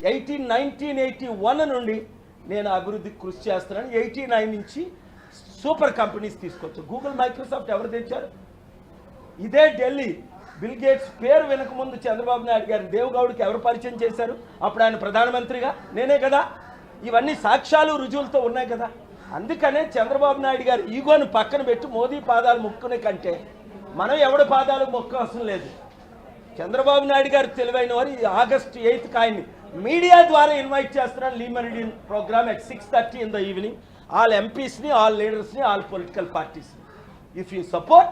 1981 నుండి నేను అభివృద్ధికి కృషి చేస్తున్నాను. 89 నుంచి సూపర్ కంపెనీస్ తీసుకొచ్చు. గూగుల్, మైక్రోసాఫ్ట్ ఎవరు తెచ్చారు? ఇదే ఢిల్లీ బిల్ గేట్స్ పేరు వెనకముందు చంద్రబాబు నాయుడు గారు దేవగౌడ్కి ఎవరు పరిచయం చేశారు? అప్పుడు ఆయన ప్రధానమంత్రిగా నేనే కదా. ఇవన్నీ సాక్ష్యాలు రుజువులతో ఉన్నాయి కదా. అందుకనే చంద్రబాబు నాయుడు గారు ఈగోని పక్కన పెట్టి మోదీ పాదాలు మొక్కునే కంటే మనం ఎవడి పాదాలు మొక్కవసరం లేదు. చంద్రబాబు నాయుడు గారు తెలివైన వారు. ఈ ఆగస్టు 8th ఆయన్ని మీడియా ద్వారా ఇన్వైట్ చేస్తున్నాను. Le Meridien program at 6:30 in the evening. All MPsని, all leadersని, all political parties. If you support,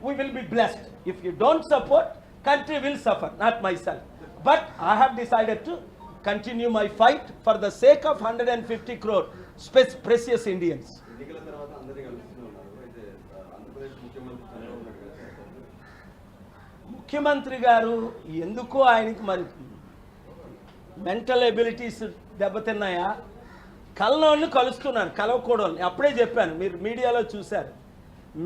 we will be blessed. If you don't support, country will suffer, not myself. But I have decided to continue my fight for the sake of 150 crore precious Indians. ముఖ్యమంత్రి గారు ఎందుకో ఆయనకి మరి mental abilities దెబ్బతిన్నాయా? కలనోళ్ళని కలుస్తున్నారు, కలవకూడని. అప్పుడే చెప్పాను, మీరు మీడియాలో చూశారు.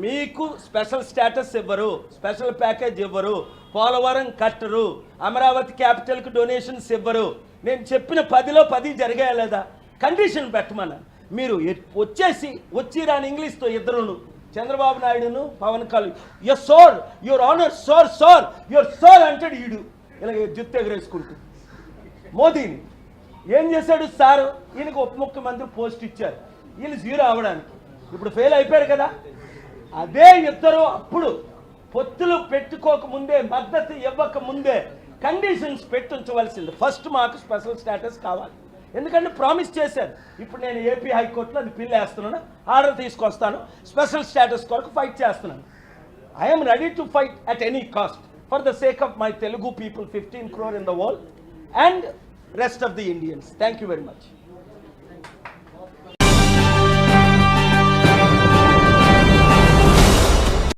మీకు స్పెషల్ స్టేటస్ ఇవ్వరు, స్పెషల్ ప్యాకేజ్ ఇవ్వరు, పోలవరం కట్టరు, అమరావతి క్యాపిటల్కి డొనేషన్స్ ఇవ్వరు. నేను చెప్పిన 10లో 10 జరిగాయా లేదా? కండిషన్ పెట్టమన్నాను. మీరు వచ్చి రాని ఇంగ్లీష్తో ఇద్దరును, చంద్రబాబు నాయుడును Pawan Kalyan, your sir, your honour, sir your sir అంటాడు. ఈడు ఇలా జుత్తు ఎగరేసుకుంటూ. మోదీని ఏం చేశాడు సారు? ఈయనకు ఉప ముఖ్యమంత్రి పోస్ట్ ఇచ్చారు, వీళ్ళు 0 అవ్వడానికి. ఇప్పుడు ఫెయిల్ అయిపోయారు కదా. అదే ఇద్దరు అప్పుడు పొత్తులు పెట్టుకోకముందే, మద్దతు ఇవ్వకముందే కండిషన్స్ పెట్టుంచవలసింది. ఫస్ట్ మాకు స్పెషల్ స్టేటస్ కావాలి, ఎందుకంటే ప్రామిస్ చేశారు. ఇప్పుడు నేను ఏపీ హైకోర్టులో అది పిల్ వేస్తున్నాను, ఆర్డర్ తీసుకొస్తాను, స్పెషల్ స్టేటస్ కొరకు ఫైట్ చేస్తున్నాను. I'm ready to fight at any cost for the sake of my Telugu people, 15 crore in the world and rest of the Indians. Thank you very much.